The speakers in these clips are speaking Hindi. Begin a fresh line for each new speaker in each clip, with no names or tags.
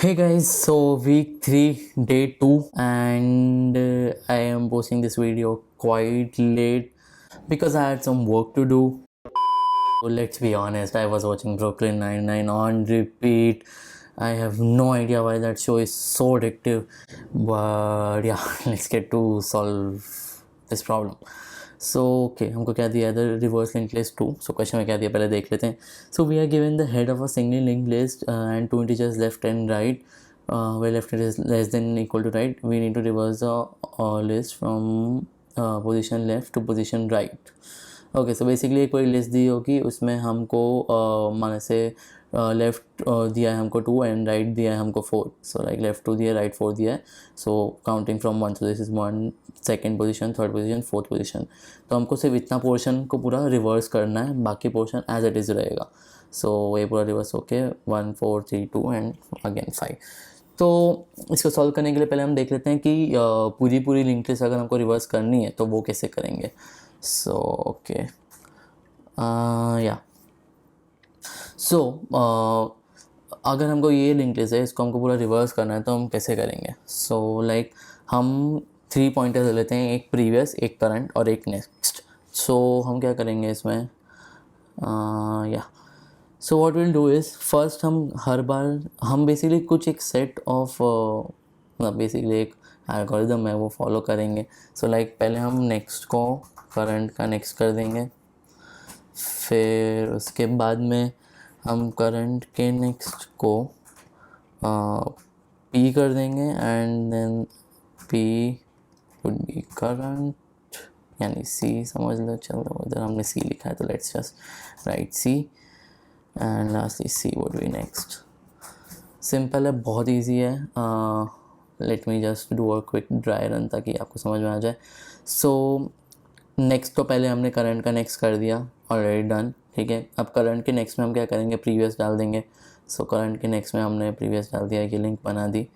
Hey guys, so week 3, day 2, and I am posting this video quite late because I had some work to do. So let's be honest, I was watching Brooklyn Nine-Nine on repeat. I have no idea why that show is so addictive, but yeah, let's get to solve this problem. So okay हमको क्या दिया है reverse link list 2. So question में क्या दिया पहले देख लेते हैं. So we are given the head of a single link list and two integers left and right where left is less than equal to right. We need to reverse the list from position left to position right. Okay so basically एक कोई लिस्ट दी होगी, उसमें हमको माने से लेफ़्ट दिया है हमको 2 एंड राइट दिया है हमको 4. सो लाइक लेफ़्ट 2 दिया है, राइट 4 दिया है. So counting from 1, so this is 1, second position, third position, fourth position. तो हमको सिर्फ इतना पोर्शन को पूरा रिवर्स करना है, बाकी पोर्शन एज इट इज़ रहेगा. सो ये पूरा रिवर्स होके 1 4 3 2 एंड अगेन 5. तो इसको सॉल्व करने के लिए पहले हम देख लेते हैं कि पूरी लिंक लिस्ट अगर हमको रिवर्स करनी है तो वो कैसे करेंगे. सो ओके या सो अगर हमको ये लिंक लिस्ट है, इसको हमको पूरा रिवर्स करना है तो हम कैसे करेंगे. सो लाइक हम 3 पॉइंटर्स ले लेते हैं, एक प्रीवियस, एक करंट और एक नेक्स्ट. सो हम क्या करेंगे इसमें या सो what will do is first हम हर बार हम बेसिकली कुछ एक सेट ऑफ बेसिकली एक एल्गोरिदम है वो फॉलो करेंगे. सो लाइक पहले हम नेक्स्ट को करंट का नेक्स्ट कर देंगे, फिर उसके बाद में हम करंट के नेक्स्ट को पी कर देंगे and then P would be current यानी सी समझ लो. चलो इधर हमने सी लिखा है तो let's just write C and lastly C would be next. Simple है, बहुत इजी है. Let me just do a quick dry run ताकि आपको समझ में आ जाए. सो नेक्स्ट तो पहले हमने करंट का नेक्स्ट कर दिया, ऑलरेडी डन. ठीक है, अब करंट के नेक्स्ट में हम क्या करेंगे, प्रीवियस डाल देंगे. सो करंट के नेक्स्ट में हमने प्रीवियस डाल दिया, ये लिंक बना दी.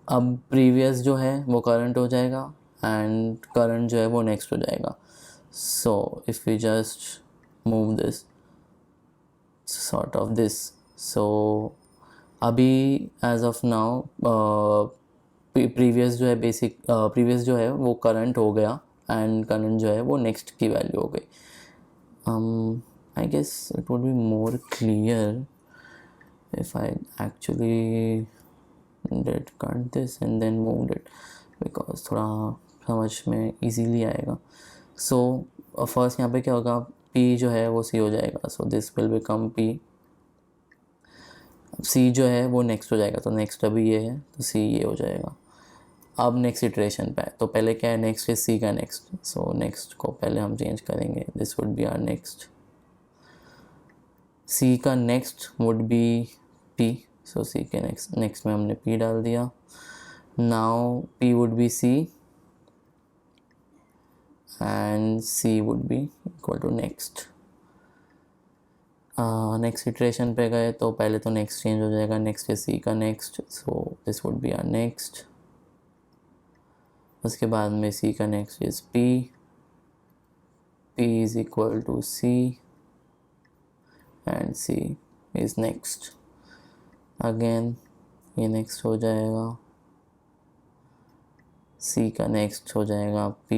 अब प्रीवियस जो है वो करंट हो जाएगा एंड करंट जो है वो नेक्स्ट हो जाएगा. So if we just move this sort of this, so अभी एज ऑफ नाउ प्रीवियस जो है बेसिक प्रीवियस जो है वो करंट हो गया एंड करंट जो है वो नेक्स्ट की वैल्यू हो गई. I guess it would be more clear if I actually did cut this and then moved it because थोड़ा समझ में easily आएगा. सो फर्स्ट यहाँ पे क्या होगा, P जो है वो C हो जाएगा. सो this will become P. C जो है वो नेक्स्ट हो जाएगा, तो नेक्स्ट अभी ये है तो C ये हो जाएगा. अब नेक्स्ट इटरेशन पे तो पहले क्या है, नेक्स्ट है C का नेक्स्ट. सो नेक्स्ट को पहले हम चेंज करेंगे, this would be our next. C का next would be P. So C के नेक्स्ट में हमने P डाल दिया. Now P would be C and C would be equal to next. Next iteration पे गए तो पहले तो नेक्स्ट चेंज हो जाएगा, नेक्स्ट है C का next. So this would be our next. उसके बाद में C का next is P. P is equal to C and C is next. Again ये नेक्स्ट हो जाएगा, C का नेक्स्ट हो जाएगा P.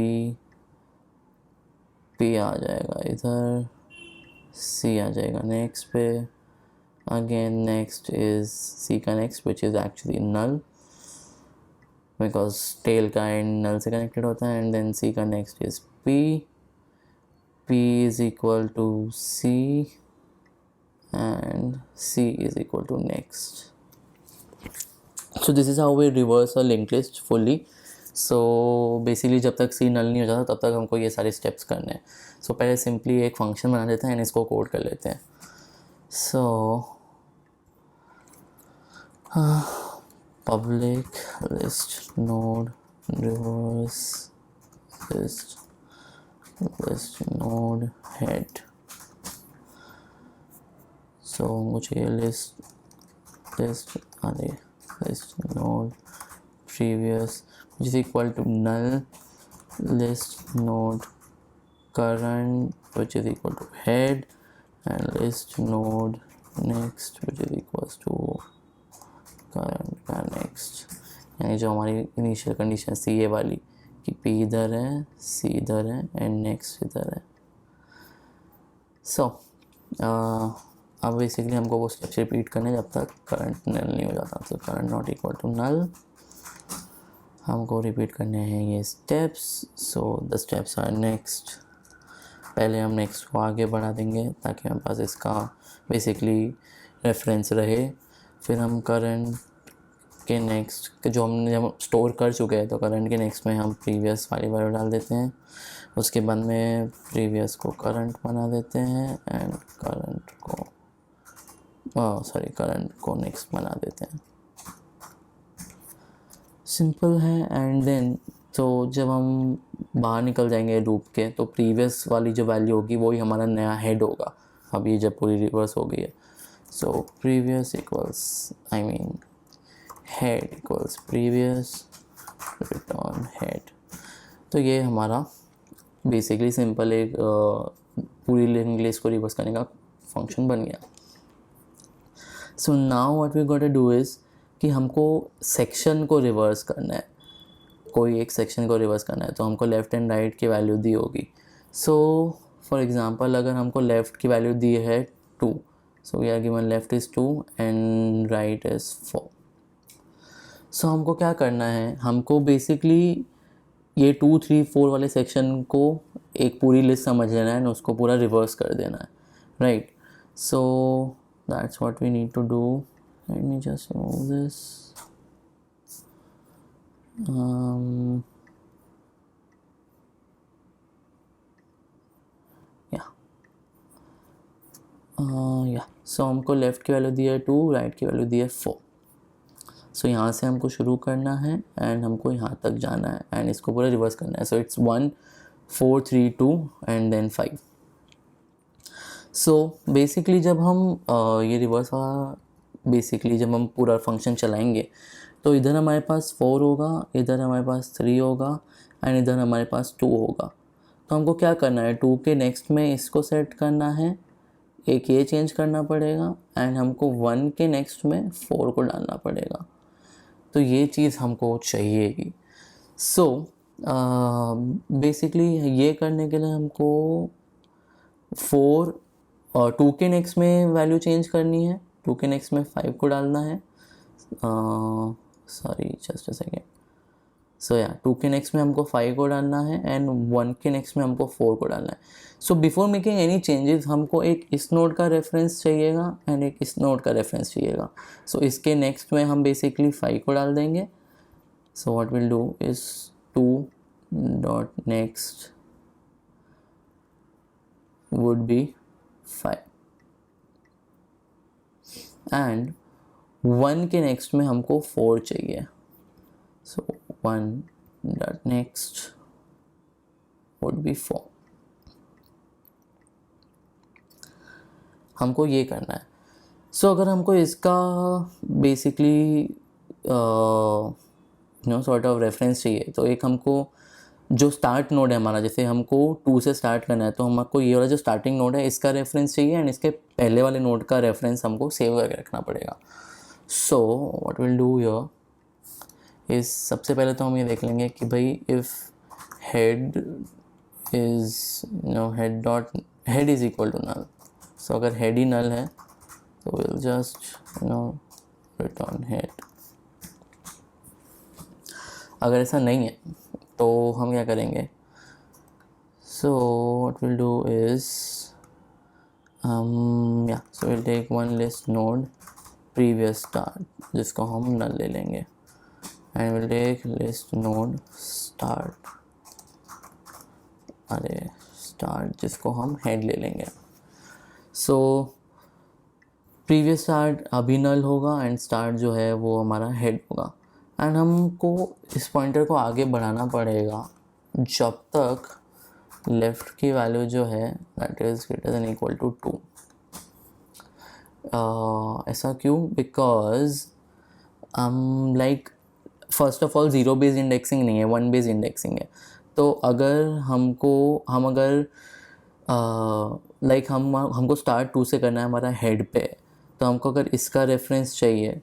P आ जाएगा इधर, C आ जाएगा नेक्स्ट पे. अगेन नेक्स्ट इज C का next which is actually null because tail का एंड नल से कनेक्टेड होता है. एंड देन C का next is P. P is equal to C and C is equal to next. So this is how we reverse a linked list fully. So basically जब तक C null नहीं हो जाता तब तक हमको ये सारे steps करने हैं. So पहले simply एक function बना लेते हैं and इसको कोड कर लेते हैं. So public list node reverse list node head. सो मुझे list node previous which is equal to null list node current which is equal to head and list node next which is equals to current का नेक्स्ट, यानी जो हमारी इनिशियल कंडीशन थी ये वाली कि पी इधर है, सी इधर है एंड नेक्स्ट इधर है। सो अब बेसिकली हमको वो स्टेप्स रिपीट करने जब तक करंट नल नहीं हो जाता। तो current not equal to null, हमको रिपीट करने हैं ये steps. So the steps are next, पहले हम नेक्स्ट को आगे बढ़ा देंगे ताकि हमारे पास इसका बेसिकली रेफरेंस रहे। फिर हम करंट के नेक्स्ट जो हमने जब स्टोर कर चुके हैं तो करंट के नेक्स्ट में हम प्रीवियस वाली वैल्यू डाल देते हैं। उसके बाद में प्रीवियस को करंट बना देते हैं एंड करंट को नेक्स्ट बना देते हैं। सिंपल है। एंड देन तो जब हम बाहर निकल जाएंगे लूप के तो प्रीवियस वाली जो वैल्यू होगी वही हमारा नया हेड होगा। अब ये जब पूरी रिवर्स हो गई है, so previous equals head equals previous return head. तो ये हमारा बेसिकली सिंपल एक पूरी लिंक लिस्ट को रिवर्स करने का फंक्शन बन गया। So now what we got to do is कि हमको सेक्शन को रिवर्स करना है, कोई एक सेक्शन को रिवर्स करना है तो हमको लेफ़्ट एंड राइट की वैल्यू दी होगी। सो फॉर एग्ज़ाम्पल अगर हमको लेफ़्ट की वैल्यू दी है 2, so we are given left is 2 and right is 4। So हमको क्या करना है, हमको बेसिकली ये 2, 3, 4 वाले सेक्शन को एक पूरी लिस्ट समझ लेना है और उसको पूरा रिवर्स कर देना है, right. So that's what we need to do. Let me just remove this. So हमको लेफ़्ट की वैल्यू दी है 2, राइट की वैल्यू दी है 4। सो यहाँ से हमको शुरू करना है एंड हमको यहाँ तक जाना है एंड इसको पूरा रिवर्स करना है। So it's 1 4 3 2 and then 5। So basically जब हम ये रिवर्स वाला बेसिकली जब हम पूरा फंक्शन चलाएंगे तो इधर हमारे पास 4 होगा, इधर हमारे पास 3 होगा एंड इधर हमारे पास 2 होगा। तो हमको क्या करना है, 2 के नेक्स्ट में इसको सेट करना है, एक ये चेंज करना पड़ेगा एंड हमको 1 के नेक्स्ट में 4 को डालना पड़ेगा। तो ये चीज़ हमको चाहिएगी। सो बेसिकली ये करने के लिए हमको 4 और 2 के नेक्स्ट में वैल्यू चेंज करनी है, 2 के नेक्स्ट में 5 को डालना है। Sorry just a second. So 2 के नेक्स्ट में हमको 5 को डालना है एंड 1 के नेक्स्ट में हमको 4 को डालना है। So before making any changes हमको एक इस नोड का रेफरेंस चाहिएगा एंड एक इस नोड का रेफरेंस चाहिएगा। सो इसके नेक्स्ट में हम बेसिकली 5 को डाल देंगे। सो what will do is 2 dot next would B 5 and 1 के नेक्स्ट में हमको 4 चाहिए। सो 1 dot next would be 4। हमको ये करना है। सो अगर हमको इसका बेसिकली सॉर्ट ऑफ रेफरेंस चाहिए तो एक हमको जो स्टार्ट नोड है हमारा, जैसे हमको 2 से स्टार्ट करना है तो हमको ये वाला जो स्टार्टिंग नोड है इसका रेफरेंस चाहिए एंड इसके पहले वाले नोड का रेफरेंस हमको सेव करके रखना पड़ेगा। सो व्हाट विल डू हियर इस सबसे पहले तो हम ये देख लेंगे कि भाई if head is equal to null. So अगर हेड ही नल है तो विल जस्ट रिटर्न हेड। अगर ऐसा नहीं है तो हम क्या करेंगे, so what will do is so will take one list node previous start जिसको हम नल ले लेंगे and we'll take list node start जिसको हम head ले लेंगे। so previous start अभी null होगा and start जो है वो हमारा head होगा and हमको इस पॉइंटर को आगे बढ़ाना पड़ेगा जब तक left की वैल्यू जो है that is greater than equal to 2। ऐसा क्यों, because like first of all 0 based indexing नहीं है, 1 बेस्ड इंडेक्सिंग है। तो अगर हमको स्टार्ट 2 से करना है हमारा हेड पे, तो हमको अगर इसका रेफरेंस चाहिए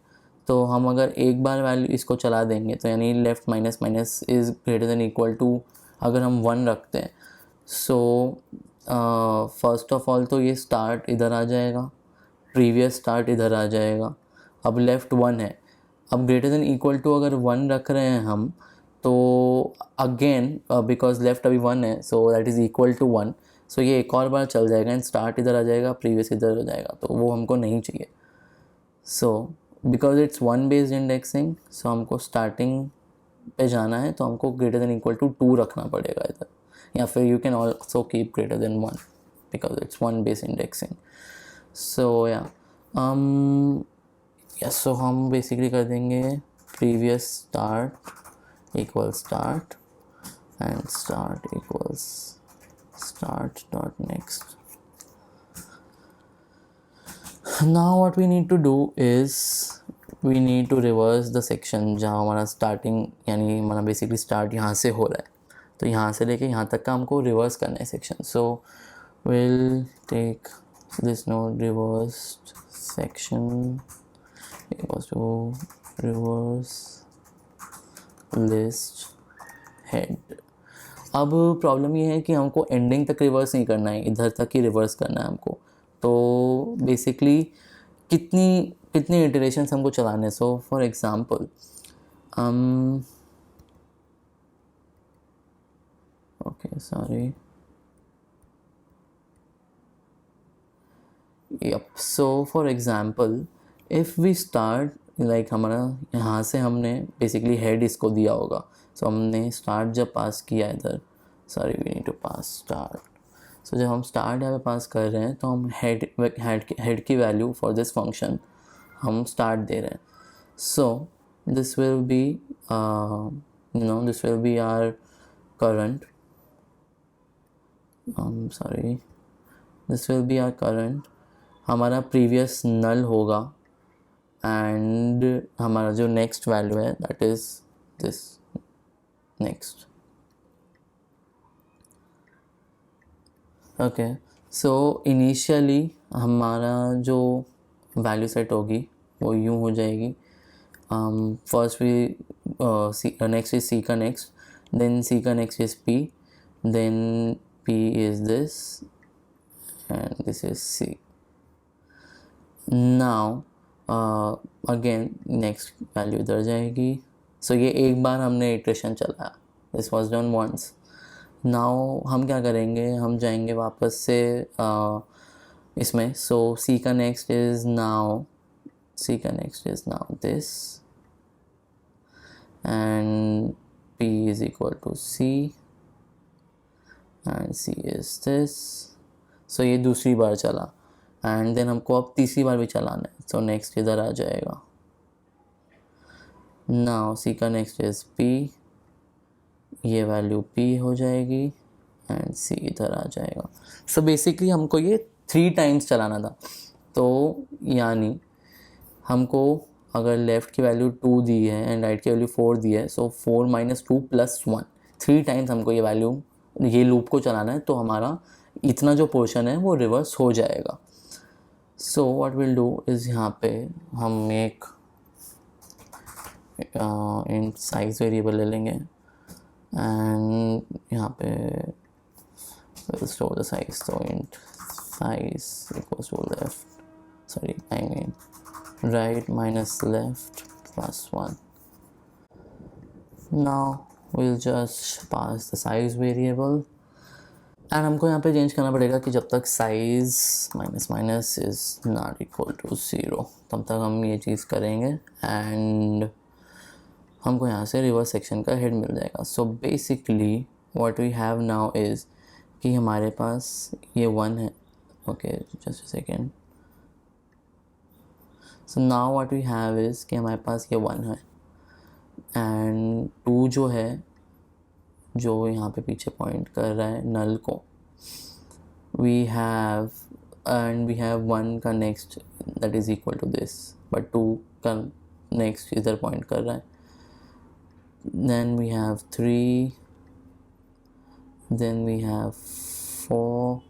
तो हम अगर एक बार वैल्यू इसको चला देंगे तो यानी left minus minus is greater than equal to अगर हम 1 रखते हैं, सो फर्स्ट ऑफ ऑल तो ये स्टार्ट इधर आ जाएगा, प्रीवियस स्टार्ट इधर आ जाएगा, अब लेफ़्ट 1 है, अब ग्रेटर देन इक्वल टू अगर 1 रख रहे हैं हम तो अगेन बिकॉज लेफ़्ट अभी 1 है so that is equal to 1, so ये एक और बार चल जाएगा एंड स्टार्ट इधर आ जाएगा, प्रीवियस इधर हो जाएगा, तो वो हमको नहीं चाहिए. So because it's 1 based indexing, so हमको स्टार्टिंग पे जाना है तो हमको ग्रेटर देन इक्वल टू 2 रखना पड़ेगा इधर, या फिर you can also keep greater than 1 because it's 1 based indexing. So yeah yes, so हम बेसिकली कर देंगे previous start equal start and start equals start dot next. Now what we need to do is we need to reverse the section जहाँ हमारा starting यानी हमारा basically start यहाँ से हो रहा है, तो यहाँ से लेके यहाँ तक का हमको reverse करना है section. So we'll take this node reversed section equals to reverse list head. अब प्रॉब्लम ये है कि हमको एंडिंग तक रिवर्स नहीं करना है, इधर तक ही रिवर्स करना है हमको. तो बेसिकली कितनी कितनी इटरेशंस हमको चलाने. So for example okay sorry yup, so for example if we start like हमारा यहाँ से हमने बेसिकली हेड इसको दिया होगा, सो हमने स्टार्ट जब पास किया इधर, sorry we need to pass start. So जब हम स्टार्ट यहाँ पे पास कर रहे हैं तो हम हेड की वैल्यू फॉर दिस फंक्शन हम स्टार्ट दे रहे हैं. So this will be this will be our current, sorry this will be our current, हमारा प्रीवियस नल होगा एंड हमारा जो नेक्स्ट वैल्यू है that is this next. Okay, so initially हमारा जो वैल्यू सेट होगी वो यूँ हो जाएगी. First we next is C का नेक्स्ट, देन सी का next is P, then P is this and this is C. Now again next value इधर जाएगी. सो ये एक बार हमने इटरेशन चलाया, this was done once. Now हम क्या करेंगे, हम जाएंगे वापस से इसमें. सो सी का next is now this and P is equal to C and C is this. So ये दूसरी बार चला एंड देन हमको अब तीसरी बार भी चलाना है, सो नेक्स्ट इधर आ जाएगा. नाउ सी का नेक्स्ट इज पी, ये वैल्यू p हो जाएगी एंड c इधर आ जाएगा. सो बेसिकली हमको ये 3 टाइम्स चलाना था. तो यानी हमको अगर लेफ़्ट की वैल्यू 2 दी है एंड राइट की वैल्यू 4 दी है, सो 4 - 2 + 1, 3 टाइम्स हमको ये वैल्यू ये लूप को चलाना है, तो हमारा इतना जो पोर्शन है वो रिवर्स हो जाएगा. सो व्हाट विल डू इज़ यहाँ पे हम एक इंट साइज वेरिएबल ले लेंगे एंड यहाँ पे we'll store the size, so int size equals to left, sorry I mean right minus left plus 1. Now we'll just pass the size variable and हमको यहाँ पे चेंज करना पड़ेगा कि जब तक size minus minus is not equal to 0 तब तक हम ये चीज़ करेंगे एंड हमको यहाँ से रिवर्स सेक्शन का हेड मिल जाएगा. So basically what we have now is कि हमारे पास ये 1 है. Okay just a second. So now what we have is कि हमारे पास ये 1 है एंड 2 जो है जो यहाँ पे पीछे पॉइंट कर रहा है नल को, वी हैव 1 का next that is equal to this, but 2 का नेक्स्ट इधर पॉइंट कर रहा है. then we have 3, then we have 4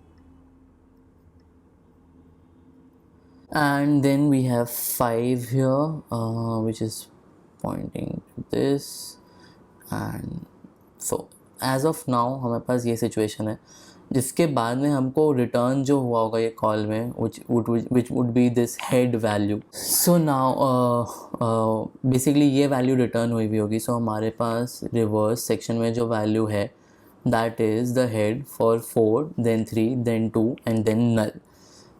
and then we have 5 here, which is pointing to this. and so as of now हमारे पास ये सिचुएशन है, जिसके बाद में हमको रिटर्न जो हुआ होगा ये कॉल में which would be this head value. So now basically ये वैल्यू रिटर्न हुई भी होगी. सो हमारे पास रिवर्स सेक्शन में जो वैल्यू है that is the head for 4 then 3 then 2 and then null.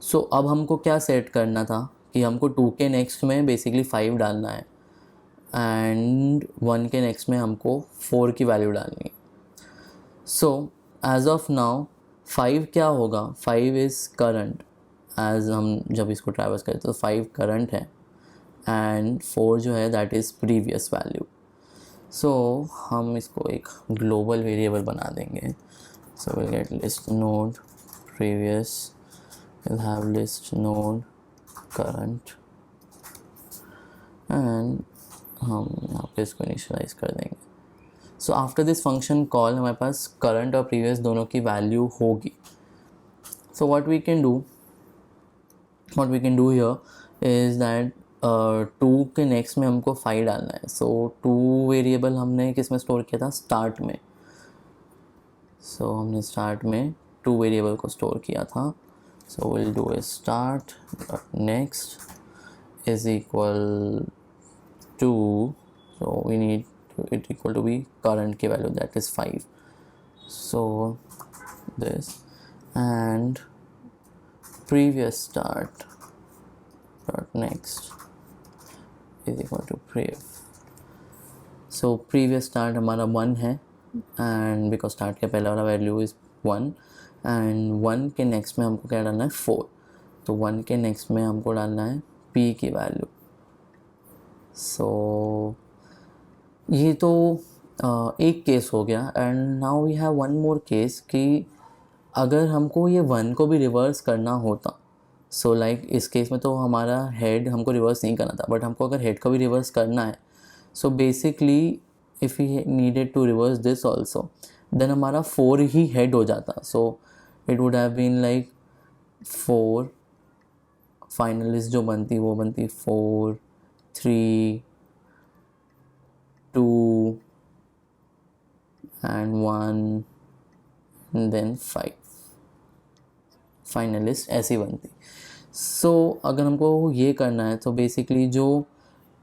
सो अब हमको क्या सेट करना था कि हमको 2 के नेक्स्ट में बेसिकली 5 डालना है एंड 1 के नेक्स्ट में हमको 4 की वैल्यू डालनी है. सो एज ऑफ नाउ 5 क्या होगा, 5 इज़ करंट. एज हम जब इसको ट्रैवर्स करते तो 5 करंट है एंड 4 जो है दैट इज़ प्रीवियस वैल्यू. सो हम इसको एक ग्लोबल वेरिएबल बना देंगे. So will get list node previous, we'll have list node current and हम यहाँ पे इसको इनिशियलाइज कर देंगे. So after this function call हमारे पास करंट और प्रीवियस दोनों की वैल्यू होगी. So what we can do here is that 2 के नेक्स्ट में हमको 5 डालना है. सो 2 वेरिएबल हमने किस में स्टोर किया था, स्टार्ट में. सो हमने स्टार्ट में 2 वेरिएबल को स्टोर किया था. So we'll do a start dot next is equal to, so we need it equal to be current की value that is 5. So this and previous start dot next is equal to prev. So previous start हमारा 1 है and because start के पहला वाला value is 1 एंड 1 के नेक्स्ट में हमको क्या डालना है, 4. तो 1 के नेक्स्ट में हमको डालना है p की वैल्यू. सो ये तो एक केस हो गया. And now we have one more case कि अगर हमको ये 1 को भी रिवर्स करना होता. सो लाइक इस केस में तो हमारा हेड हमको रिवर्स नहीं करना था, बट हमको अगर हेड को भी रिवर्स करना है, so basically if we needed to reverse this also then हमारा 4 ही हेड हो जाता. So it would have been like 4 final list जो बनती वो बनती 4 3 2 and 1 and then 5 फाइनलिस्ट ऐसी बनती. सो अगर हमको ये करना है तो बेसिकली जो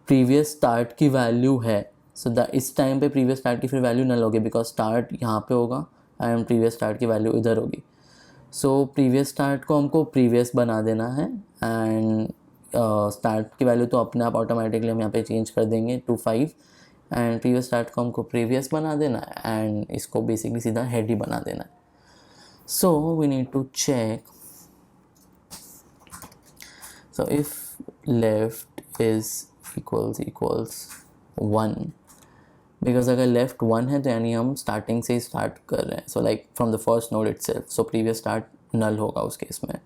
प्रीवियस स्टार्ट की वैल्यू है, सो इस टाइम पे प्रीवियस स्टार्ट की फिर वैल्यू नल होगी बिकॉज स्टार्ट यहाँ पे होगा एंड प्रीवियस स्टार्ट की वैल्यू इधर होगी. सो प्रीवियस स्टार्ट को हमको प्रीवियस बना देना है एंड स्टार्ट की वैल्यू तो अपने आप ऑटोमेटिकली हम यहाँ पे चेंज कर देंगे टू 5 एंड प्रीवियस स्टार्ट को हमको प्रीवियस बना देना है एंड इसको बेसिकली सीधा हेड ही बना देना है. So we need to check. So if left is equals 1, because अगर लेफ्ट 1 है तो यानी हम स्टार्टिंग से ही स्टार्ट कर रहे हैं. So like from the first node itself. So previous start null होगा उस केस में.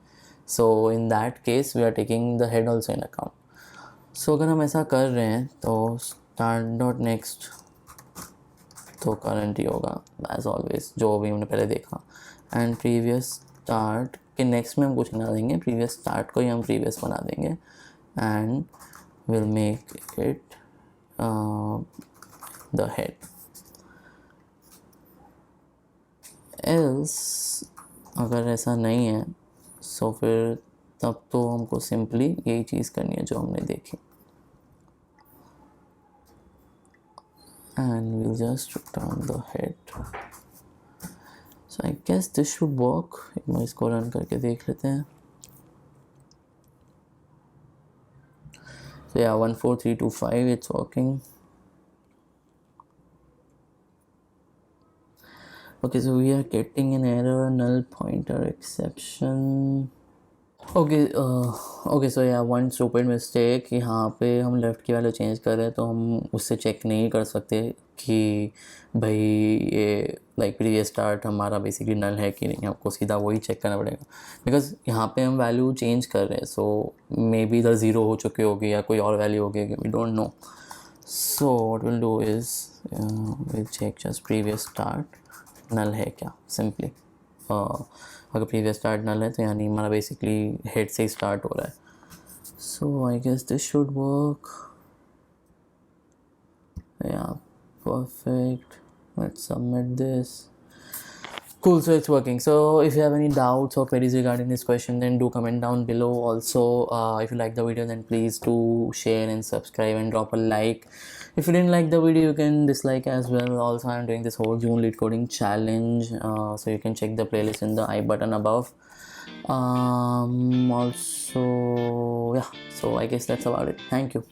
So in that case we are taking the head also in account. So अगर हम ऐसा कर रहे हैं तो स्टार्ट डॉट नेक्स्ट तो करंट ही होगा एज ऑलवेज जो भी हमने पहले देखा. एंड प्रीवियस स्टार्ट के नेक्स्ट में हम कुछ ना देंगे, प्रीवियस स्टार्ट को ही हम प्रीवियस बना देंगे and will make it the head. else अगर ऐसा नहीं है सो फिर तब तो हमको सिंपली यही चीज़ करनी है जो हमने देखी and we'll just return the head. So I guess this should work. एक बार इसको रन करके देख लेते हैं. So yeah, 1 4 3 2 5 it's working. Okay, so we are getting an error, null pointer exception. Okay, so yeah, one stupid mistake. यहाँ पे हम लेफ़्ट की वैल्यू चेंज कर रहे हैं तो हम उससे चेक नहीं कर सकते कि भाई ये लाइक प्रीवियस स्टार्ट हमारा बेसिकली नल है कि नहीं. हमको सीधा वही चेक करना पड़ेगा बिकॉज यहाँ पे हम वैल्यू चेंज कर रहे हैं. सो मे बी इधर 0 हो चुकी होगी या कोई और वैल्यू होगी, we don't know. So what will do is will check just previous start null है क्या. सिंपली अगर प्रीवियस स्टार्ट नल है तो यानी हमारा बेसिकली हेड से ही स्टार्ट हो रहा है. So I guess this should work. Yeah, perfect. Let's submit this. Cool, so it's working. So if you have any doubts or queries regarding this question, then do comment down below. Also, if you like the video, then please do share and subscribe and drop a like. If you didn't like the video, you can dislike as well. Also, I'm doing this whole June lead coding challenge, so you can check the playlist in the I button above. Also, yeah, so I guess that's about it. Thank you.